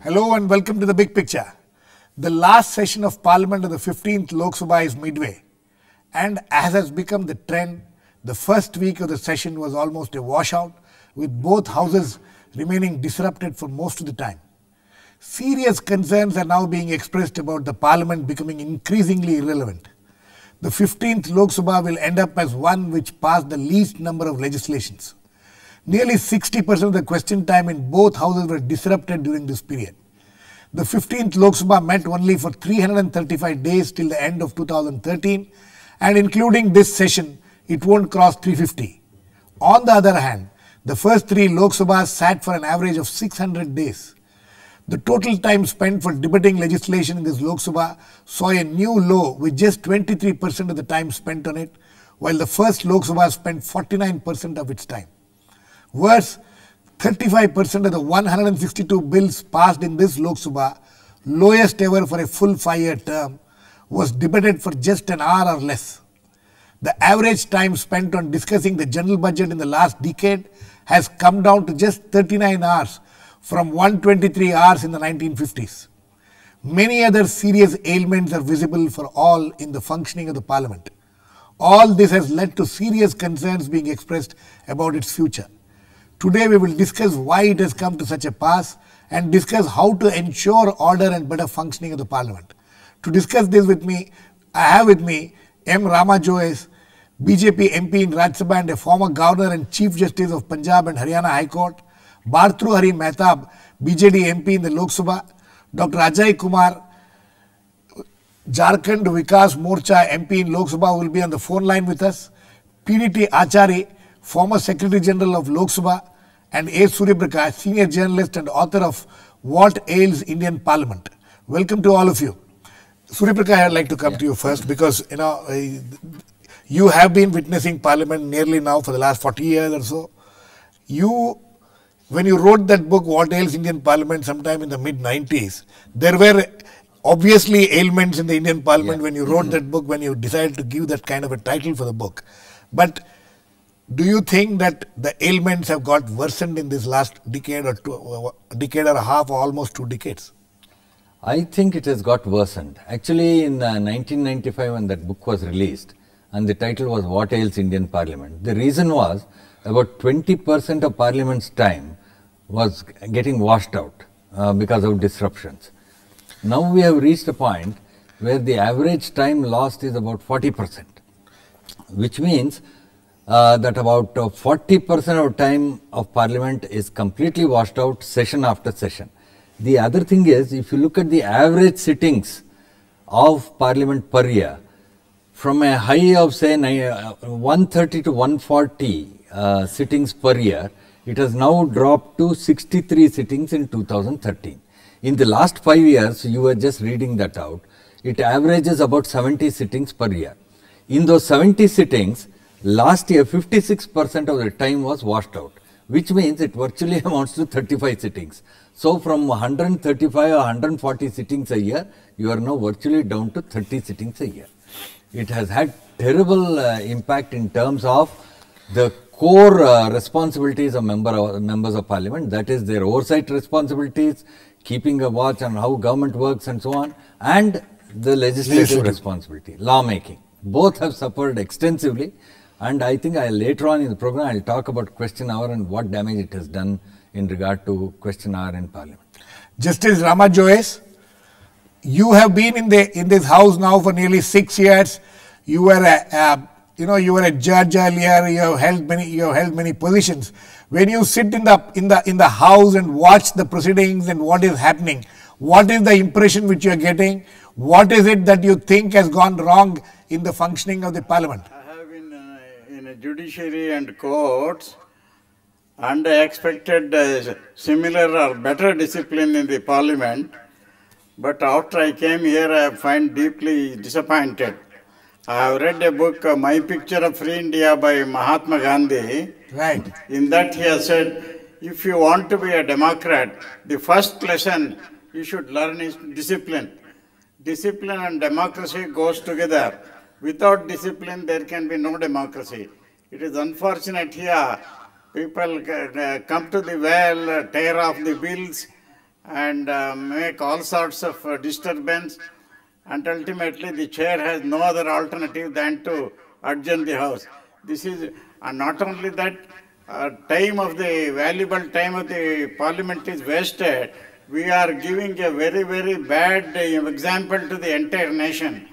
Hello and welcome to the big picture. The last session of Parliament of the 15th Lok Sabha is midway, and as has become the trend, the first week of the session was almost a washout, with both houses remaining disrupted for most of the time. Serious concerns are now being expressed about the Parliament becoming increasingly irrelevant. The 15th Lok Sabha will end up as one which passed the least number of legislations. Nearly 60% of the question time in both houses were disrupted during this period. The 15th Lok Sabha met only for 335 days till the end of 2013, and including this session, it won't cross 350. On the other hand, the first three Lok Sabhas sat for an average of 600 days. The total time spent for debating legislation in this Lok Sabha saw a new low with just 23% of the time spent on it, while the first Lok Sabha spent 49% of its time. Worse, 35% of the 162 bills passed in this Lok Sabha, lowest ever for a full 5-year term, was debated for just an hour or less. The average time spent on discussing the general budget in the last decade has come down to just 39 hours from 123 hours in the 1950s. Many other serious ailments are visible for all in the functioning of the Parliament. All this has led to serious concerns being expressed about its future. Today we will discuss why it has come to such a pass and discuss how to ensure order and better functioning of the Parliament. To discuss this with me, I have with me M. Ramajois, BJP MP in Rajya Sabha and a former Governor and Chief Justice of Punjab and Haryana High Court, Bhartruhari Mahtab, BJD MP in the Lok Sabha, Dr. Ajay Kumar, Jharkhand Vikas Morcha MP in Lok Sabha will be on the phone line with us, PDT Achary, former Secretary General of Lok Sabha, and A. Surya Prakash, senior journalist and author of What Ails Indian Parliament. Welcome to all of you. Surya Prakash, I'd like to come to you first because you have been witnessing Parliament nearly now for the last 40 years or so. When you wrote that book, What Ails Indian Parliament, sometime in the mid-90s, there were obviously ailments in the Indian Parliament when you wrote that book, when you decided to give that kind of a title for the book. But do you think that the ailments have got worsened in this last decade or decade and a half or almost 2 decades? I think it has got worsened. Actually, in 1995 when that book was released and the title was What Ails Indian Parliament, the reason was about 20% of Parliament's time was getting washed out because of disruptions. Now we have reached a point where the average time lost is about 40%, which means that about 40% of time of Parliament is completely washed out session after session. The other thing is, if you look at the average sittings of Parliament per year, from a high of say 130 to 140 sittings per year, it has now dropped to 63 sittings in 2013. In the last 5 years, you were just reading that out, it averages about 70 sittings per year. In those 70 sittings, last year 56% of the time was washed out, which means it virtually amounts to 35 sittings. So from 135 or 140 sittings a year, you are now virtually down to 30 sittings a year. It has had terrible impact in terms of the core responsibilities of members of Parliament, that is their oversight responsibilities, keeping a watch on how government works and so on, and the legislative responsibility, lawmaking. Both have suffered extensively, and I think later on in the program I will talk about question hour and what damage it has done in regard to question hour in Parliament. Justice Ramajois, you have been in this house now for nearly 6 years. You were a judge earlier. You have held many positions. When you sit in the house and watch the proceedings and what is happening, what is the impression which you are getting? What is it that you think has gone wrong in the functioning of the Parliament? I have been in a judiciary and courts, and I expected similar or better discipline in the Parliament. But after I came here, I find deeply disappointed. I have read a book, My Picture of Free India by Mahatma Gandhi. Right. In that he has said, if you want to be a Democrat, the first lesson you should learn is discipline. Discipline and democracy goes together. Without discipline, there can be no democracy. It is unfortunate here, people come to the well, tear off the bills, and make all sorts of disturbance, and ultimately the chair has no other alternative than to adjourn the house. This is, and not only that, valuable time of the parliament is wasted. We are giving a very, very bad example to the entire nation.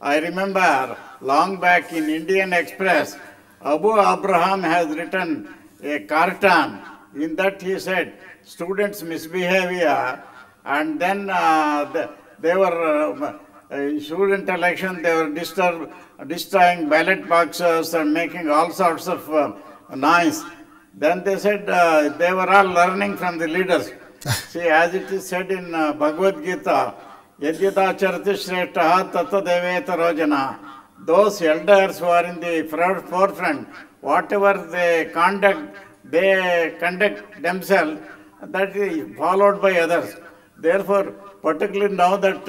I remember long back in Indian Express, Abu Abraham has written a cartoon. In that he said, students' misbehavior, and then they were student election, they were destroying ballot boxes and making all sorts of noise. Then they said they were all learning from the leaders. See, as it is said in Bhagavad Gita, Yadyata Charati Shreshtaha Tata Deveta Rojana. Those elders who are in the forefront, whatever they conduct themselves, that is followed by others. Therefore, particularly now that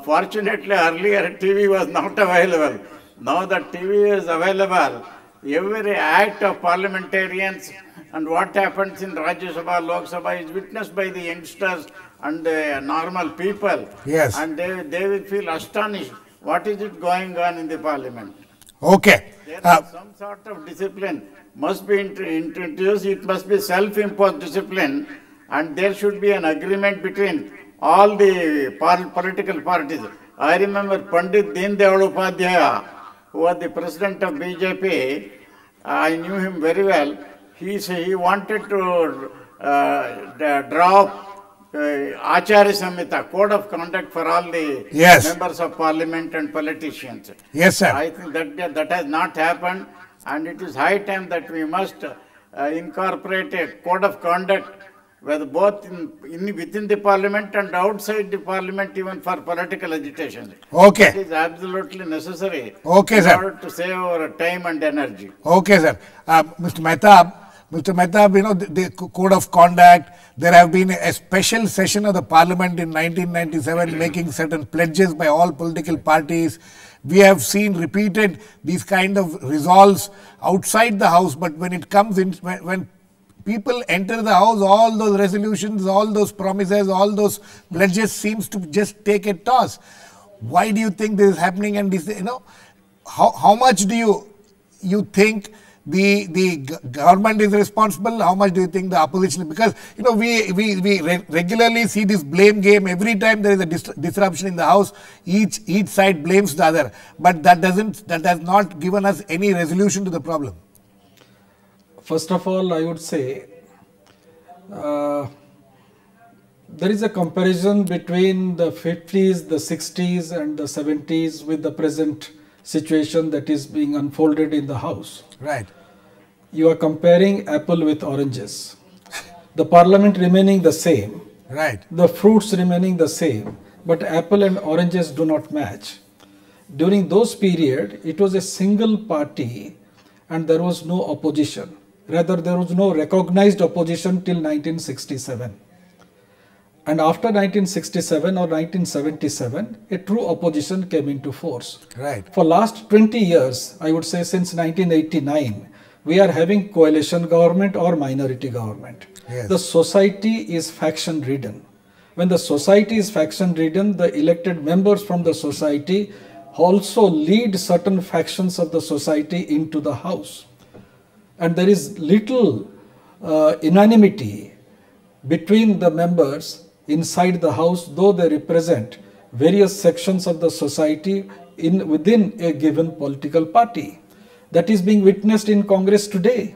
fortunately earlier TV was not available. Now that TV is available, every act of parliamentarians and what happens in Rajya Sabha, Lok Sabha is witnessed by the youngsters and the normal people. Yes. And they will feel astonished. What is it going on in the parliament? Okay. There is some sort of discipline must be introduced. It must be self-imposed discipline, and there should be an agreement between all the political parties. I remember Pandit Deen Dayal Upadhyaya, who was the president of BJP. I knew him very well. He wanted to draw up Achary Samhita, code of conduct for all the members of parliament and politicians. Yes, sir. I think that has not happened, and it is high time that we must incorporate a code of conduct with both within the parliament and outside the parliament, even for political agitation. Okay. It is absolutely necessary. Okay, in sir. order to save our time and energy. Okay, sir. Mr. Mahtab, you know, the code of conduct, there have been a special session of the parliament in 1997 making certain pledges by all political parties. We have seen repeated these kind of resolves outside the house, but when it comes in, when people enter the house, all those resolutions, all those promises, all those pledges seems to just take a toss. Why do you think this is happening? And this, you know, how much do you think the government is responsible? How much do you think the opposition? Because you know we regularly see this blame game. Every time there is a disruption in the house, each side blames the other. But that has not given us any resolution to the problem. First of all, I would say there is a comparison between the 50s, the 60s and the 70s with the present situation that is being unfolded in the house. Right. You are comparing apple with oranges. The parliament remaining the same. Right. The fruits remaining the same, but apple and oranges do not match. During those period, it was a single party and there was no opposition. Rather, there was no recognized opposition till 1967. And after 1967 or 1977, a true opposition came into force. Right. For last 20 years, I would say since 1989, we are having coalition government or minority government. Yes. The society is faction-ridden. When the society is faction-ridden, the elected members from the society also lead certain factions of the society into the house. And there is little unanimity between the members inside the house, though they represent various sections of the society within a given political party. That is being witnessed in Congress today,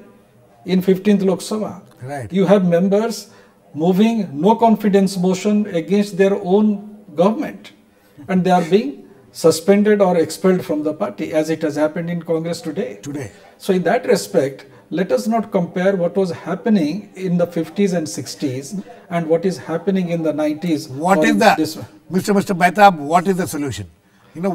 in 15th Lok Sabha. Right. You have members moving no confidence motion against their own government, and they are being suspended or expelled from the party, as it has happened in Congress today. So in that respect, let us not compare what was happening in the 50s and 60s and what is happening in the 90s. What is the, Mr. Mahtab, what is the solution? You know,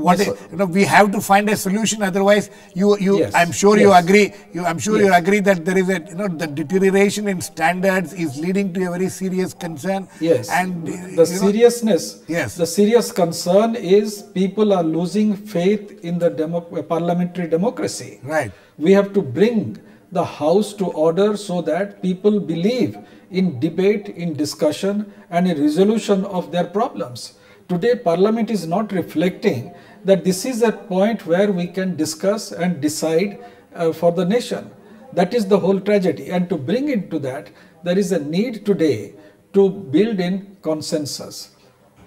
we have to find a solution. Otherwise, Yes. I'm sure Yes. you agree. I'm sure Yes. you agree that there is the deterioration in standards is leading to a very serious concern. Yes. And the seriousness. Yes. The serious concern is people are losing faith in the parliamentary democracy. Right. We have to bring the house to order so that people believe in debate, in discussion and in resolution of their problems. Today Parliament is not reflecting that this is a point where we can discuss and decide for the nation. That is the whole tragedy, and to bring it to that, there is a need today to build in consensus.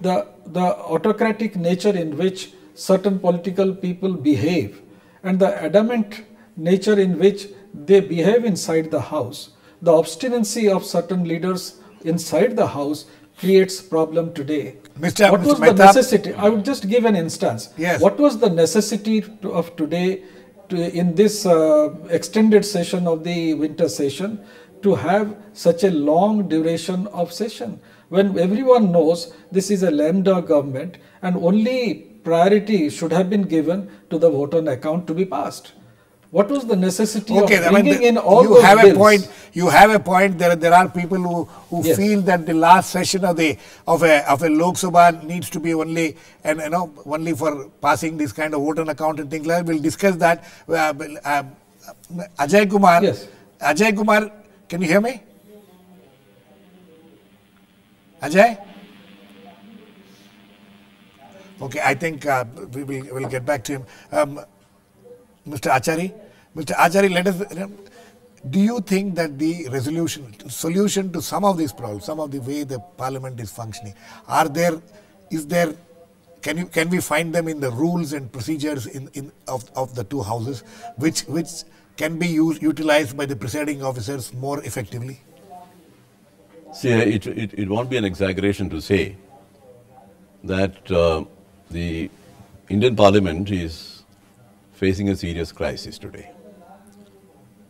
The autocratic nature in which certain political people behave and the adamant nature in which they behave inside the house, the obstinacy of certain leaders inside the house creates problem today. What was the necessity? I would just give an instance. Yes. What was the necessity of today in this extended session of the winter session to have such a long duration of session when everyone knows this is a lambda government and only priority should have been given to the vote on account to be passed? What was the necessity of bringing in all those bills? You have a point. There are people who Yes. feel that the last session of a Lok Sabha needs to be only only for passing this kind of vote on account and things like that. We'll discuss that. Ajay Kumar. Yes. Ajay Kumar, can you hear me? Ajay? Okay, I think we'll get back to him. Mr. Achary, let us. Do you think that the solution to some of these problems, some of the way the Parliament is functioning, can we find them in the rules and procedures of the two houses, which can be utilized by the presiding officers more effectively? See, it won't be an exaggeration to say that the Indian Parliament is facing a serious crisis today.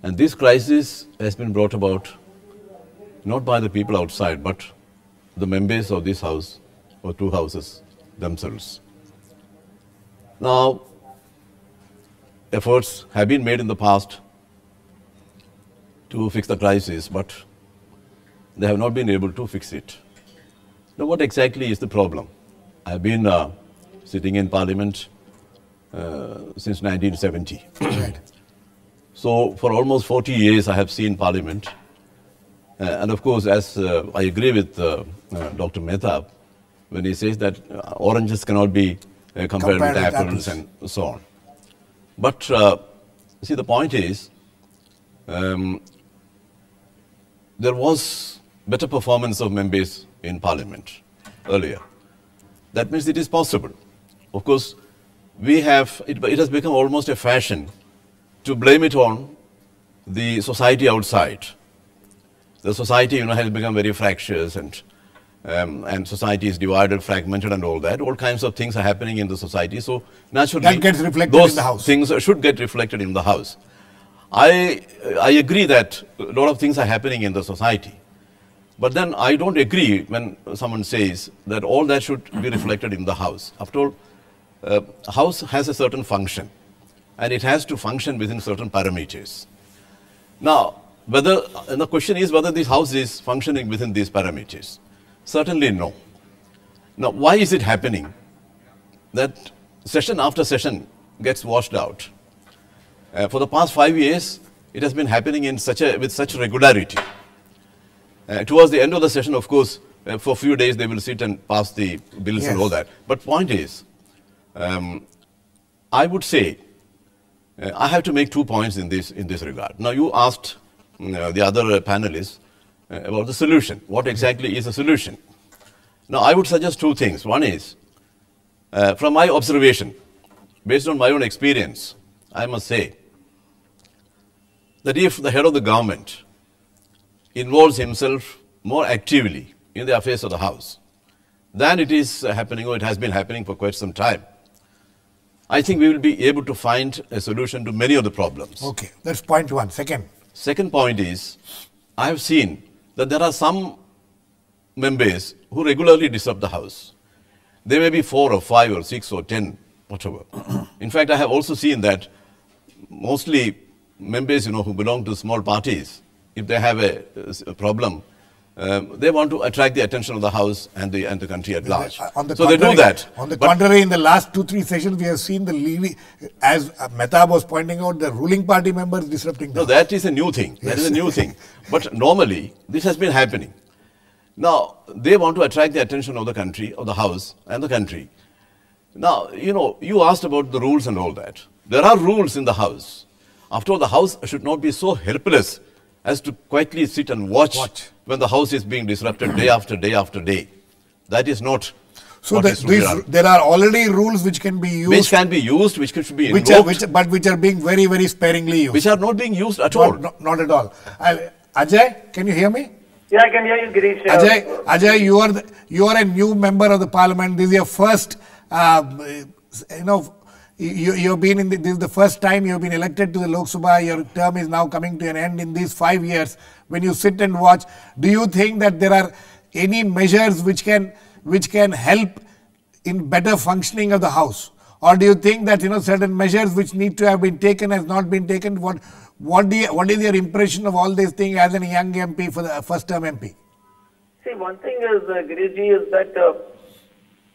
And this crisis has been brought about not by the people outside, but the members of this house or two houses themselves. Now, efforts have been made in the past to fix the crisis, but they have not been able to fix it. Now, what exactly is the problem? I have been sitting in Parliament since 1970. Right. So, for almost 40 years, I have seen Parliament. And of course, as I agree with Dr. Mahtab, when he says that oranges cannot be compared with apples and so on. But, see, the point is, there was better performance of members in Parliament earlier. That means it is possible. Of course, it has become almost a fashion to blame it on the society outside. The society, has become very fractious and society is divided, fragmented and all that. All kinds of things are happening in the society. So naturally, that gets reflected those in the house. Things should get reflected in the house. I agree that a lot of things are happening in the society. But then I don't agree when someone says that all that should be reflected in the house. After all, house has a certain function and it has to function within certain parameters. Now, the question is whether this house is functioning within these parameters. Certainly no. Now, why is it happening that session after session gets washed out? For the past 5 years, it has been happening with such regularity. Towards the end of the session, of course, for a few days they will sit and pass the bills and all that. But point is, I would say, I have to make 2 points in this regard. Now, you asked the other panelists about the solution. What exactly is the solution? Now, I would suggest 2 things. One is, from my observation, based on my own experience, I must say that if the head of the government involves himself more actively in the affairs of the house than it is happening or it has been happening for quite some time, I think we will be able to find a solution to many of the problems. Okay, that's point one. Second point is, I have seen that there are some members who regularly disrupt the house. There may be 4 or 5 or 6 or 10, whatever. In fact, I have also seen that mostly members, who belong to small parties, if they have a problem, they want to attract the attention of the House and the country at large. So they do that. On the contrary, in the last 2-3 sessions, we have seen as Mahtab was pointing out, the ruling party members disrupting the House. That is a new thing. That is a new thing. But normally, this has been happening. Now, they want to attract the attention of the country, of the House and the country. Now, you asked about the rules and all that. There are rules in the House. After all, the House should not be so helpless as to quietly sit and watch when the House is being disrupted day after day after day. That is not. So there are already rules which can be used. Which can be used, which should be invoked. But which are being very, very sparingly used. Which are not being used at all. Not at all. Ajay, can you hear me? Yeah, I can hear you, Girish. Ajay, you are a new member of the parliament. This is your first, you've been this is the first time you've been elected to the Lok Sabha. Your term is now coming to an end in these 5 years. When you sit and watch, do you think that there are any measures which can help in better functioning of the House? Or do you think that certain measures which need to have been taken has not been taken? What is your impression of all these things as a young MP for the first term MP? See, one thing is, Girishji, is that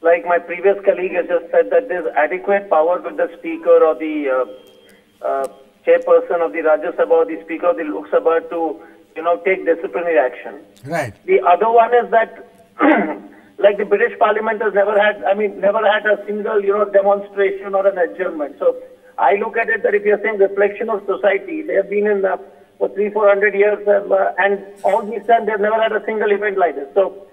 like my previous colleague has just said, that there's adequate power with the Speaker or the chairperson of the Rajya Sabha or the Speaker of the Lok Sabha to, take disciplinary action. Right. The other one is that, like the British Parliament has never had a single, demonstration or an adjournment. So I look at it that if you're saying reflection of society, they have been in for 300-400 years, and all these times they've never had a single event like this. So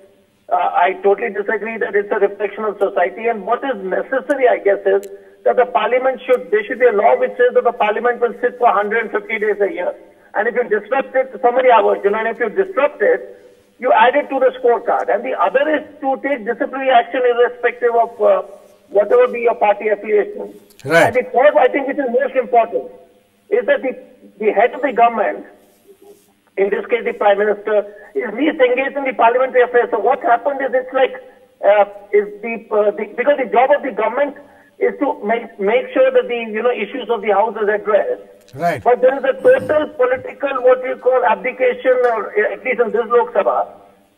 I totally disagree that it's a reflection of society. And what is necessary, I guess, is that the Parliament there should be a law which says that the Parliament will sit for 150 days a year. And if you disrupt it, so many hours, and if you disrupt it, you add it to the scorecard. And the other is to take disciplinary action irrespective of whatever be your party affiliation. Right. And the fourth, I think, which is most important, is that the head of the government, in this case the Prime Minister, is least engaged in the parliamentary affairs. So what happened is it's like, because the job of the government is to make sure that the issues of the House is addressed. Right. But there is a total political, what you call, abdication, or at least in this Lok Sabha.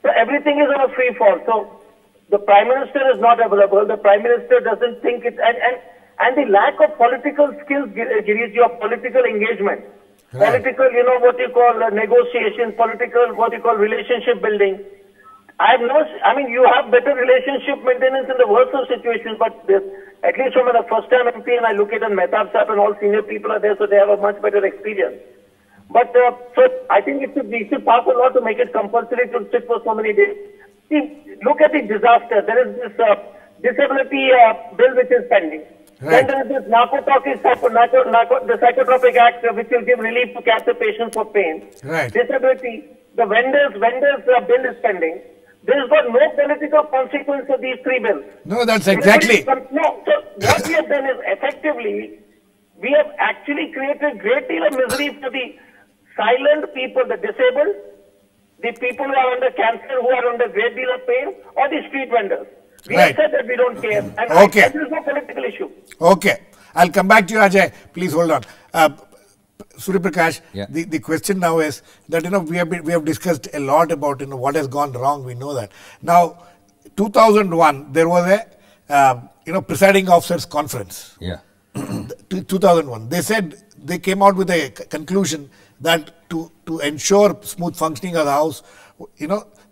So everything is on a free fall. So the Prime Minister is not available. The Prime Minister doesn't think it, and the lack of political skills, Girish, of political engagement. Right. Political, what you call negotiation, political, what you call relationship building. You have better relationship maintenance in the worst of situations, but at least from a first-time MP, and I look at Mahtab Sahib and all senior people are there, so they have a much better experience. But so I think we should pass a law to make it compulsory to sit for so many days. See, look at the disaster. There is this disability bill which is pending. Right. Then there is this the Psychotropic Act which will give relief to cancer patients for pain. Right. Disability, the vendors bill is pending. There is got no political consequence of these three bills. No, that's exactly. So what we have done is effectively, we have actually created great deal of misery for the silent people, the disabled, the people who are under cancer, who are under great deal of pain, or the street vendors. We have said that we don't care. And okay. There is no political issue. Okay. I'll come back to you, Ajay. Please hold on. Surya Prakash, yeah. The question now is that we have discussed a lot about what has gone wrong. We know that. Now, 2001 there was a presiding officers conference. Yeah. 2001 they came out with a conclusion that to ensure smooth functioning of the House,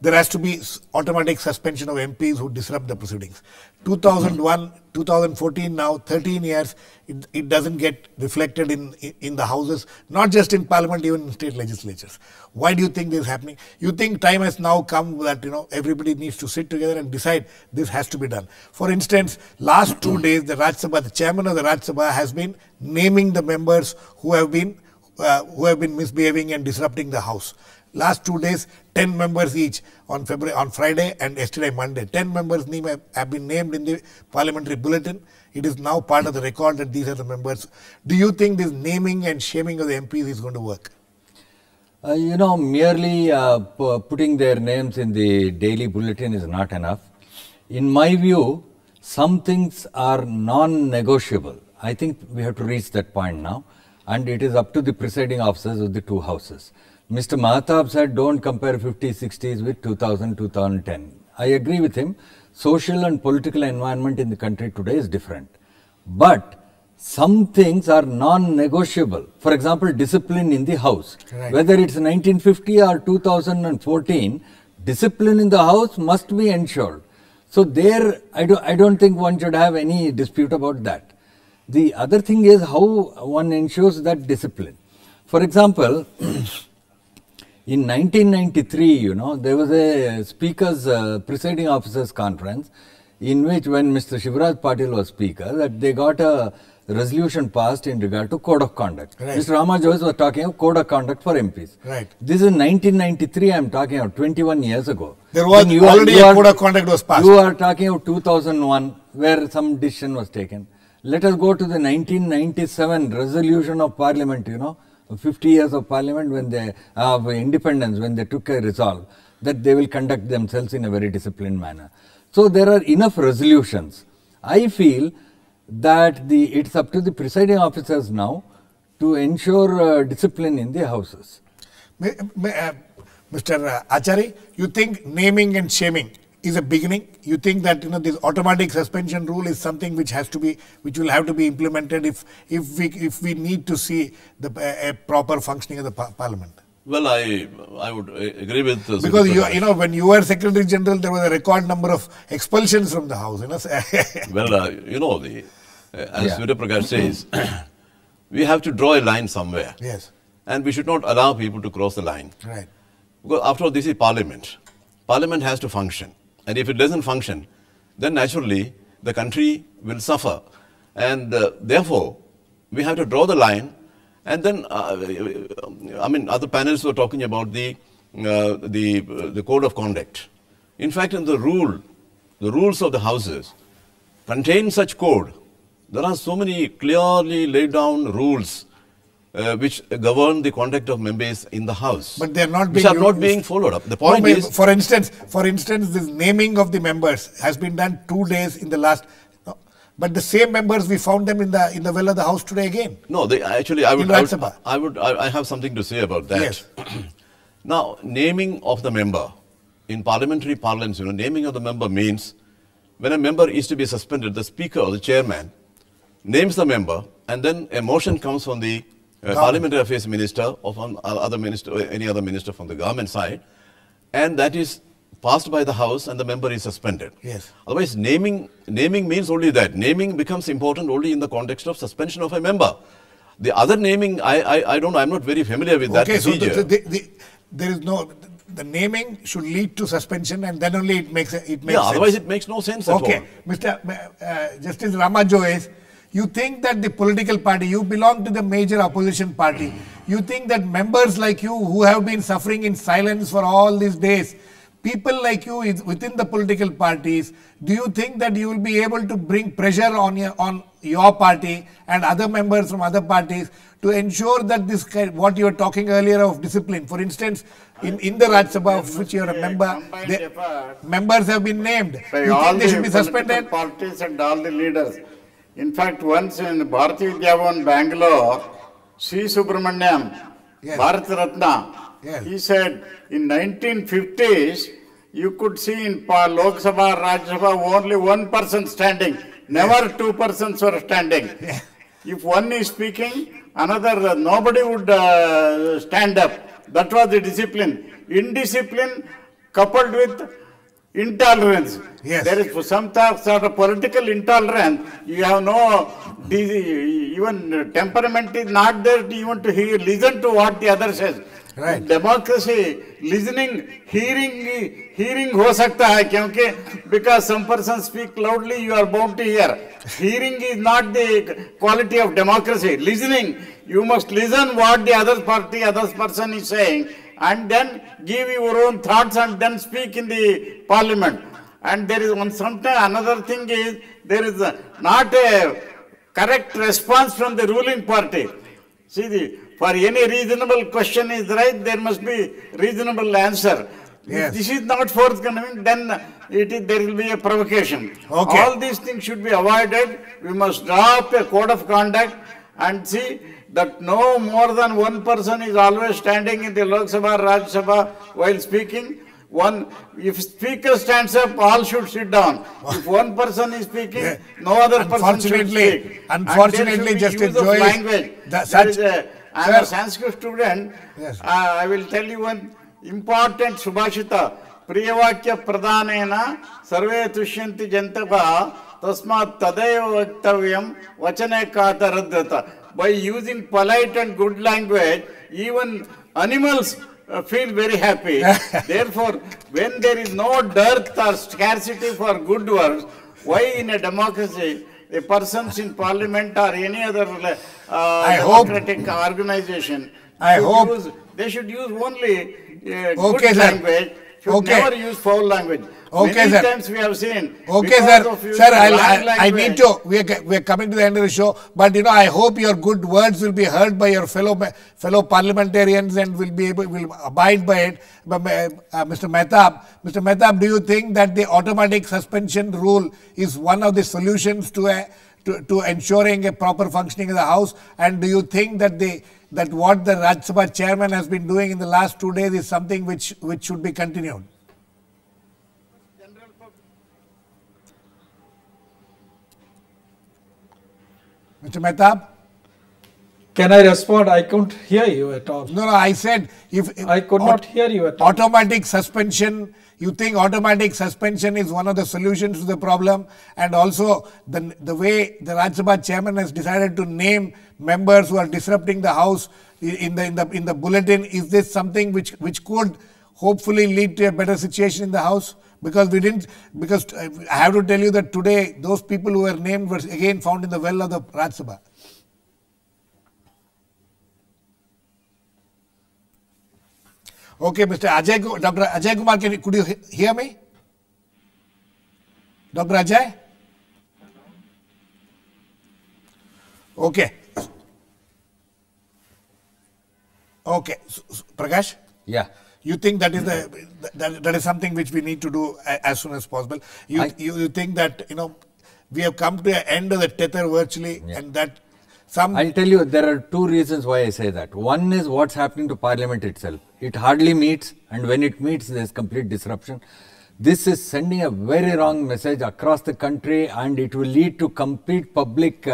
there has to be automatic suspension of MPs who disrupt the proceedings. 2001, 2014, now 13 years, it doesn't get reflected in the houses, not just in parliament, even in state legislatures. Why do you think this is happening? You think time has now come that everybody needs to sit together and decide this has to be done. For instance, last 2 days, the Rajya Sabha, the chairman of the Rajya Sabha has been naming the members who have been misbehaving and disrupting the House. Last 2 days, 10 members each on Friday and yesterday Monday. 10 members have been named in the parliamentary bulletin. It is now part of the record that these are the members. Do you think this naming and shaming of the MPs is going to work? Merely putting their names in the daily bulletin is not enough. In my view, some things are non-negotiable. I think we have to reach that point now. And it is up to the presiding officers of the two houses. Mr. Mahtab said, don't compare 50s, 60s with 2000, 2010. I agree with him. Social and political environment in the country today is different. But some things are non-negotiable. For example, discipline in the house. Right. Whether it's 1950 or 2014, discipline in the house must be ensured. So there, I don't think one should have any dispute about that. The other thing is how one ensures that discipline. For example, in 1993, there was a speakers, presiding officers conference in which when Mr. Shivraj Patil was speaker, that they got a resolution passed in regard to code of conduct. Right. Mr. Ramajois was talking of code of conduct for MPs. Right. This is 1993, I am talking of 21 years ago. There was already a code of conduct was passed. You are talking of 2001 where some decision was taken. Let us go to the 1997 resolution of parliament, 50 years of parliament when they have independence, when they took a resolve that they will conduct themselves in a very disciplined manner. So there are enough resolutions. I feel that it's up to the presiding officers now to ensure discipline in the houses. Mr. Achary, you think naming and shaming is a beginning? You think that this automatic suspension rule is something which will have to be implemented if we need to see a proper functioning of the parliament? Well, I would agree with because when you were Secretary General, there was a record number of expulsions from the house. Well, as Surya Prakash says, we have to draw a line somewhere. Yes. And we should not allow people to cross the line. Right. Because after all, this is Parliament. Parliament has to function. And if it doesn't function, then naturally the country will suffer. And therefore, we have to draw the line. And then, other panelists were talking about the code of conduct. In fact, in the rules of the houses contain such code. There are so many clearly laid down rules which govern the conduct of members in the house. But they are not being followed up. The point is, for instance, this naming of the members has been done 2 days in the last. But the same members, we found them in the well of the house today again. No, I have something to say about that. Yes. Now, naming of the member in parliamentary parlance, naming of the member means when a member is to be suspended, the speaker or the chairman names the member, and then a motion comes from the Parliamentary Affairs Minister or from any other minister from the government side, and that is passed by the House and the member is suspended. Yes. Otherwise, naming means only that. Naming becomes important only in the context of suspension of a member. The other naming, I'm not very familiar with that procedure. So there is no, the naming should lead to suspension and then only it makes sense. Otherwise it makes no sense at all. Okay, Justice Ramajois, you think that the political party, you belong to the major opposition party, you think that members like you who have been suffering in silence for all these days, people like you within the political parties, do you think that you will be able to bring pressure on your party and other members from other parties to ensure that this what you were talking earlier of discipline, for instance, in the Rajya Sabha of which you are a member, members have been named. You think they should be suspended? Parties and all the leaders. In fact, once in Bharati Vidyavan, Bangalore, C. Subramaniam, Yes. Bharat Ratna, Yes. he said in 1950s, you could see in Lok Sabha, Rajya Sabha only one person standing. Never two persons were standing. Yeah. If one is speaking, another, nobody would stand up. That was the discipline. Indiscipline coupled with intolerance. Yes. There is some sort of political intolerance. You have no, even temperament is not there even to listen to what the other says. Right. Democracy, listening, hearing हो सकता है क्योंकि because some person speak loudly you are bound to hear. Hearing is not the quality of democracy. Listening, you must listen what the other person is saying and then give your own thoughts and then speak in the parliament. And there is sometimes another thing is there is not a correct response from the ruling party. See, for any reasonable question is right, there must be reasonable answer. Yes. If this is not forthcoming, then there will be a provocation. Okay. All these things should be avoided. We must draw up a code of conduct and see that no more than one person is always standing in the Lok Sabha, Rajya Sabha while speaking. If speaker stands up, all should sit down. If one person is speaking, no other person should speak. Unfortunately, Justice Joy, language. I am a Sanskrit student. Yes. I will tell you one important Subhashita. Priyavakya pradhanena sarve tushyanti jantava tasmat tadeva vaktavyam vachane kata raddhata. By using polite and good language, even animals feel very happy. Therefore, when there is no dearth or scarcity for good works, why in a democracy, a persons in parliament or any other democratic organization, they should use only good language, should never use foul language. Many times we have seen. Okay, sir. I need to. We are coming to the end of the show, but I hope your good words will be heard by your fellow parliamentarians and will abide by it. But, Mr. Mahtab, do you think that the automatic suspension rule is one of the solutions to ensuring a proper functioning of the House? And do you think that what the Rajya Sabha chairman has been doing in the last 2 days is something which should be continued? Mr. Mahtab? Can I respond? I couldn't hear you at all. No, I said I could not hear you at all. Automatic suspension, you think automatic suspension is one of the solutions to the problem, and also the way the Rajya Sabha chairman has decided to name members who are disrupting the House in the bulletin, is this something which could hopefully lead to a better situation in the House? Because I have to tell you that today those people who were named were again found in the well of the Rajya Sabha. Okay, Dr. Ajay Kumar, could you hear me? Dr. Ajay? Okay. Okay. Prakash? Yeah. You think that is something which we need to do as soon as possible? You think that we have come to the end of the tether virtually, and that I'll tell you, there are two reasons why I say that. One is what's happening to Parliament itself. It hardly meets, and when it meets, there's complete disruption. This is sending a very wrong message across the country, and it will lead to complete public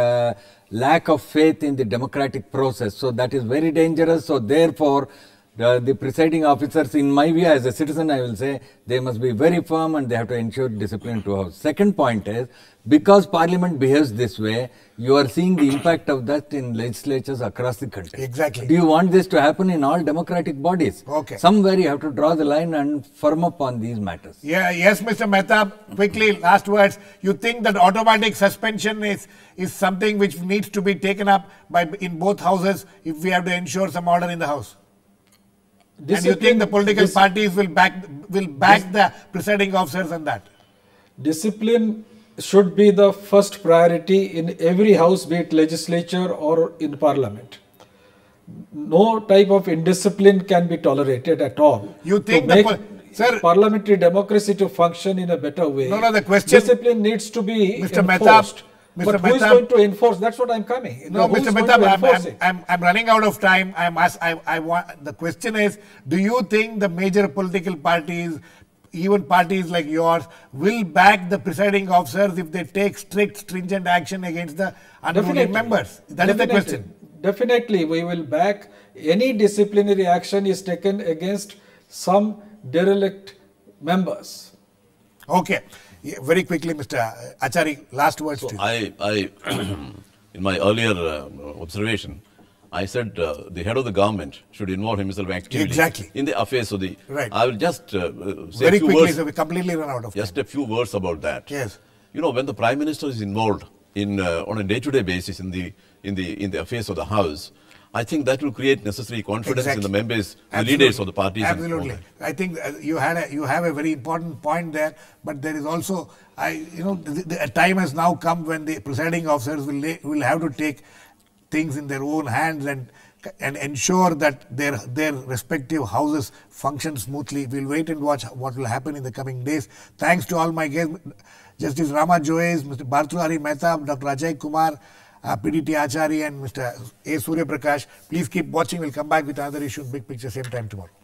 lack of faith in the democratic process. So that is very dangerous. So therefore, the presiding officers, in my view, as a citizen, I will say they must be very firm and they have to ensure discipline to House. Second point is, because Parliament behaves this way, you are seeing the impact of that in legislatures across the country. Exactly. Do you want this to happen in all democratic bodies? Okay. Somewhere you have to draw the line and firm up on these matters. Yeah. Yes, Mr. Mahtab, quickly, last words. You think that automatic suspension is something which needs to be taken up in both houses if we have to ensure some order in the House? And you think the political parties will back the presiding officers on that? Discipline should be the first priority in every house, be it legislature or in parliament. No type of indiscipline can be tolerated at all. You think parliamentary democracy to function in a better way? No, the question... Discipline needs to be Mr. enforced. Mr. But who is going to enforce? That's what I'm coming. No, Mr. Mahtab, I'm running out of time. The question is, do you think the major political parties, even parties like yours, will back the presiding officers if they take strict, stringent action against the unruly members? That is the question. Definitely, we will back any disciplinary action is taken against some derelict members. Okay. Yeah, very quickly, Mr. Achary, last words to you. I in my earlier observation, I said the head of the government should involve himself actively in the affairs of the... Right. I will just say very a few quickly, words, so we completely run out of time. Just a few words about that. Yes. When the Prime Minister is involved in on a day-to-day basis in the affairs of the House, I think that will create necessary confidence in the members, the leaders of the parties. Absolutely. I think you have a very important point there, but there is also, a time has now come when the presiding officers will have to take things in their own hands and ensure that their respective houses function smoothly. We'll wait and watch what will happen in the coming days. Thanks to all my guests, Justice Ramajois, Mr. Bhartruhari, Mahtab, Dr. Ajay Kumar, PDT Achary and Mr. A. Surya Prakash. Please keep watching. We'll come back with another issue in Big Picture same time tomorrow.